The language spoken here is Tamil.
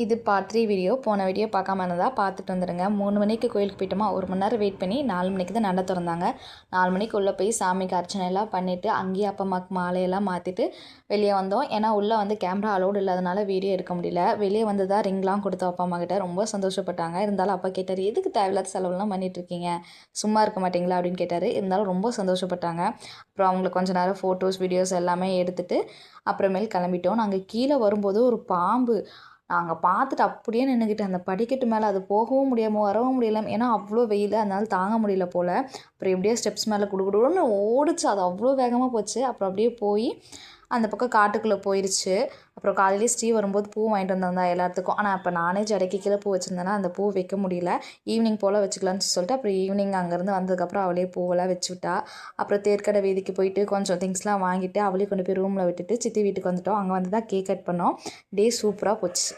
இது பார்ட் 3 வீடியோ. போன வீடியோ பார்க்காம இருந்தா பார்த்துட்டு வந்துடுங்க. 3 மணிக்கு கோயிலுக்கு போயிட்டோமா, 1 மணி நேரம் வெயிட் பண்ணி 4 மணிக்கு தான் நட திறந்தாங்க. 4 மணிக்கு உள்ளே போய் சாமிக்கு அர்ச்சனை எல்லாம் பண்ணிவிட்டு அங்கேயே அப்பா அம்மாவுக்கு மாலையெல்லாம் மாற்றிட்டு வெளியே வந்தோம். ஏன்னா உள்ளே வந்து கேமரா அலோடு இல்லாதனால வீடியோ எடுக்க முடியல. வெளியே வந்து தான் ரிங்லாம் கொடுத்தோம் அப்பா அம்மா கிட்ட. ரொம்ப சந்தோஷப்பட்டாங்க. இருந்தாலும் அப்பா கேட்டார், எதுக்கு தேவையில்லாத செலவுலாம் பண்ணிகிட்ருக்கீங்க, சும்மா இருக்க மாட்டிங்களா அப்படின்னு கேட்டார். இருந்தாலும் ரொம்ப சந்தோஷப்பட்டாங்க. அப்புறம் அவங்களுக்கு கொஞ்சம் நேரம் ஃபோட்டோஸ் வீடியோஸ் எல்லாமே எடுத்துகிட்டு அப்புறமேல் கிளம்பிட்டோம். நாங்கள் கீழே வரும்போது ஒரு பாம்பு நாங்கள் பார்த்துட்டு அப்படியே நின்றுக்கிட்டு அந்த படிக்கட்டு மேலே அது போகவும் முடியாமல் வரவும் முடியல. ஏன்னா அவ்வளோ வெயில், அதனால தாங்க முடியல போல். அப்புறம் எப்படியோ ஸ்டெப்ஸ் மேலே குடுகுடுன்னு ஓடிச்சு. அது அவ்வளோ வேகமாக போச்சு. அப்புறம் அப்படியே போய் அந்த பக்கம் காட்டுக்குள்ளே போயிடுச்சு. அப்புறம் காலையிலேயே ஸ்ரீ வரும்போது பூ வாங்கிட்டு வந்திருந்தா எல்லாத்துக்கும். ஆனால் இப்போ நானே ஜடைக்கு கீழே பூ வச்சுருந்தேன்னா அந்த பூ வைக்க முடியல. ஈவினிங் போல் வச்சுக்கலான்னு சொல்லிட்டு அப்புறம் ஈவினிங் அங்கேருந்து வந்ததுக்கப்புறம் அவளே பூவெல்லாம் வச்சு விட்டா. அப்புறம் தேர்க்கடை வீதிக்கு போயிட்டு கொஞ்சம் திங்ஸ்லாம் வாங்கிட்டு அவளே கொண்டு போய் ரூமில் விட்டுட்டு சித்தி வீட்டுக்கு வந்துட்டோம். அங்கே வந்து தான் கேக் கட் பண்ணோம். டே சூப்பராக போச்சு.